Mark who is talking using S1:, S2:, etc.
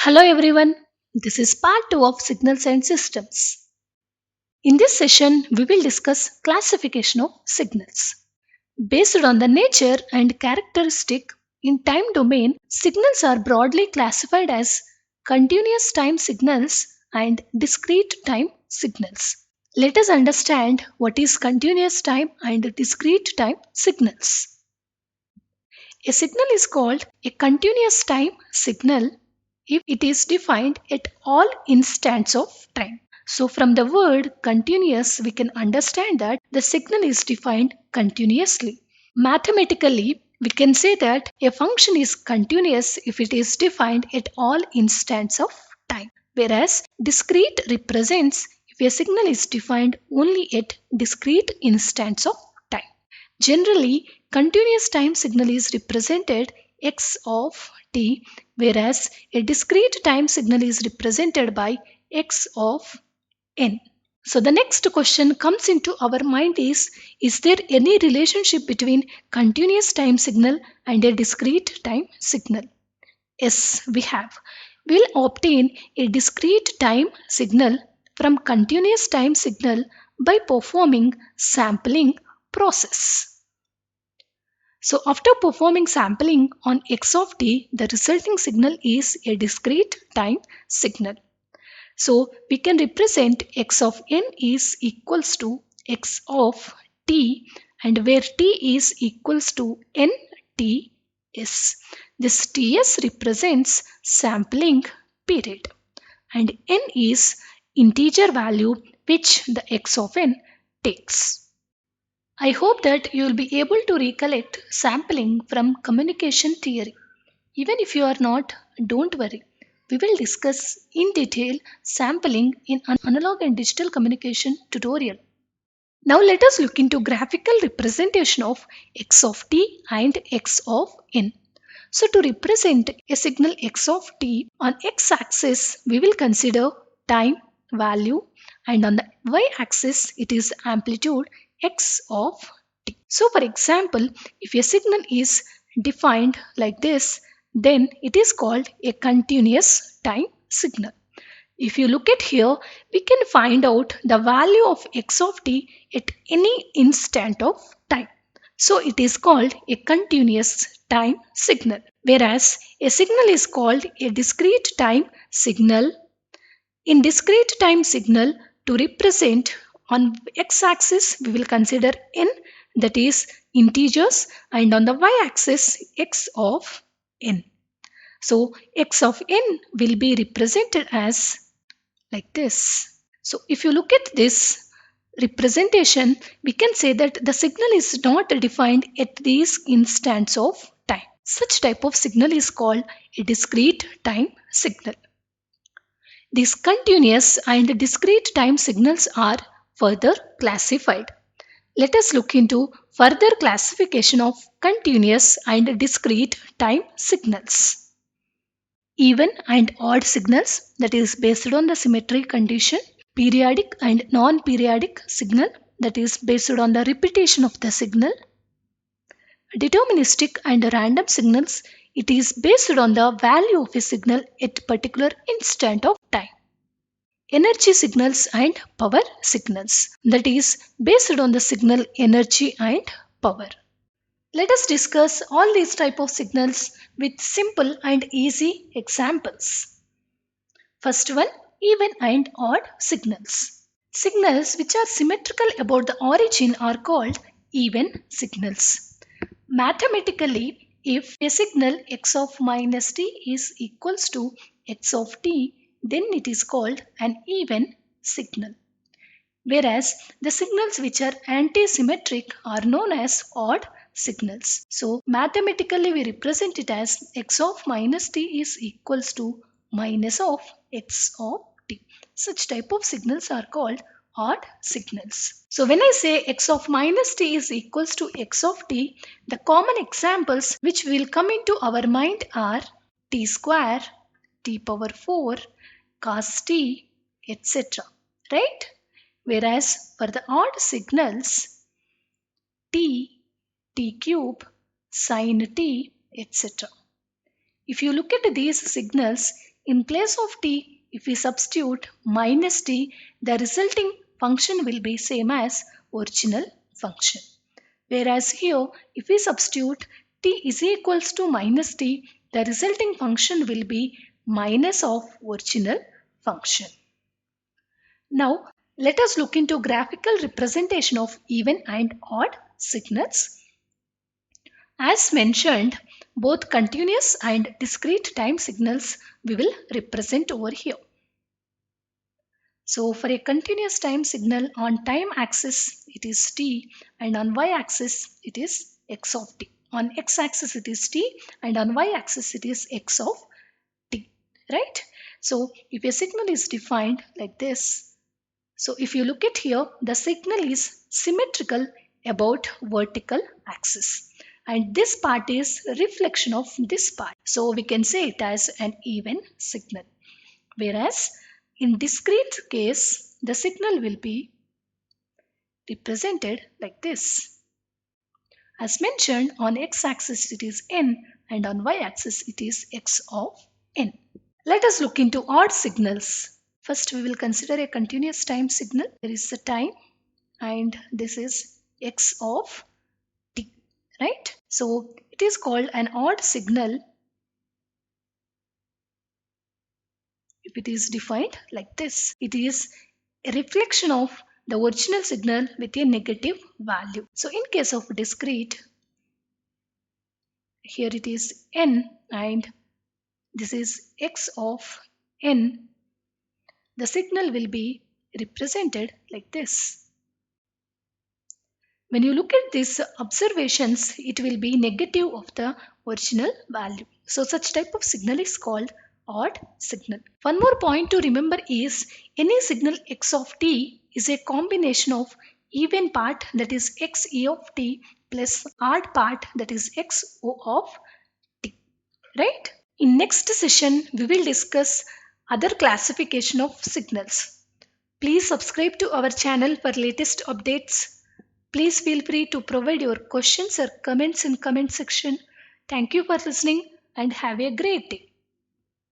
S1: Hello everyone, this is part 2 of Signals and Systems. In this session, we will discuss classification of signals. Based on the nature and characteristic in time domain, signals are broadly classified as continuous time signals and discrete time signals. Let us understand what is continuous time and discrete time signals. A signal is called a continuous time signal if it is defined at all instants of time. So, from the word continuous, we can understand that the signal is defined continuously. Mathematically, we can say that a function is continuous if it is defined at all instants of time, whereas discrete represents if a signal is defined only at discrete instants of time. Generally, continuous time signal is represented x of t, whereas a discrete time signal is represented by x of n. So the next question comes into our mind is there any relationship between continuous time signal and a discrete time signal? Yes, we have. We'll obtain a discrete time signal from continuous time signal by performing sampling process. So after performing sampling on x of t, the resulting signal is a discrete time signal. So we can represent x of n is equals to x of t, and where t is equals to nts. This ts represents sampling period and n is integer value which the x of n takes. I hope that you will be able to recollect sampling from communication theory. Even if you are not, don't worry. We will discuss in detail sampling in an analog and digital communication tutorial. Now let us look into graphical representation of x of t and x of n. So to represent a signal x of t on x-axis, we will consider time, value, and on the y-axis it is amplitude x of t. So for example, if a signal is defined like this, then it is called a continuous time signal. If you look at here, we can find out the value of x of t at any instant of time. So it is called a continuous time signal. Whereas a signal is called a discrete time signal. In discrete time signal, to represent on x-axis we will consider n, that is integers, and on the y-axis x of n. So x of n will be represented as like this. So if you look at this representation, we can say that the signal is not defined at these instants of time. Such type of signal is called a discrete time signal. These continuous and discrete time signals are further classified. Let us look into further classification of continuous and discrete time signals. Even and odd signals, that is based on the symmetry condition. Periodic and non-periodic signal, that is based on the repetition of the signal. Deterministic and random signals, it is based on the value of a signal at particular instant of time. Energy signals and power signals, that is based on the signal energy and power. Let us discuss all these type of signals with simple and easy examples. First one, even and odd signals. Signals which are symmetrical about the origin are called even signals. Mathematically, if a signal x of minus t is equals to x of t, then it is called an even signal. Whereas the signals which are anti-symmetric are known as odd signals. So mathematically we represent it as x of minus t is equals to minus of x of t. Such type of signals are called odd signals. So when I say x of minus t is equals to x of t, the common examples which will come into our mind are t square, t power 4, cos t, etc. Right? Whereas for the odd signals, t, t cube, sin t, etc. If you look at these signals, In place of t, if we substitute minus t, the resulting function will be same as original function. Whereas here, if we substitute t is equals to minus t, the resulting function will be minus of original function. Now, let us look into graphical representation of even and odd signals. As mentioned, both continuous and discrete time signals we will represent over here. So for a continuous time signal, on time axis it is t and on y axis it is x of t. On x axis it is t and on y axis it is x of t, right? So if a signal is defined like this, so if you look at here, the signal is symmetrical about vertical axis. And this part is reflection of this part. So we can say it as an even signal. Whereas in discrete case, the signal will be represented like this. As mentioned, on x-axis it is n and on y-axis it is x of n. Let us look into odd signals. First, we will consider a continuous time signal. There is a time and this is x of t, right? So it is called an odd signal if it is defined like this. It is a reflection of the original signal with a negative value. So in case of discrete, here it is n and this is x of n. The signal will be represented like this. When you look at these observations, it will be negative of the original value. So such type of signal is called odd signal. One more point to remember is any signal x of t is a combination of even part, that is x e of t, plus odd part, that is x o of t, right? In next session, we will discuss other classification of signals. Please subscribe to our channel for latest updates. Please feel free to provide your questions or comments in comment section. Thank you for listening and have a great day.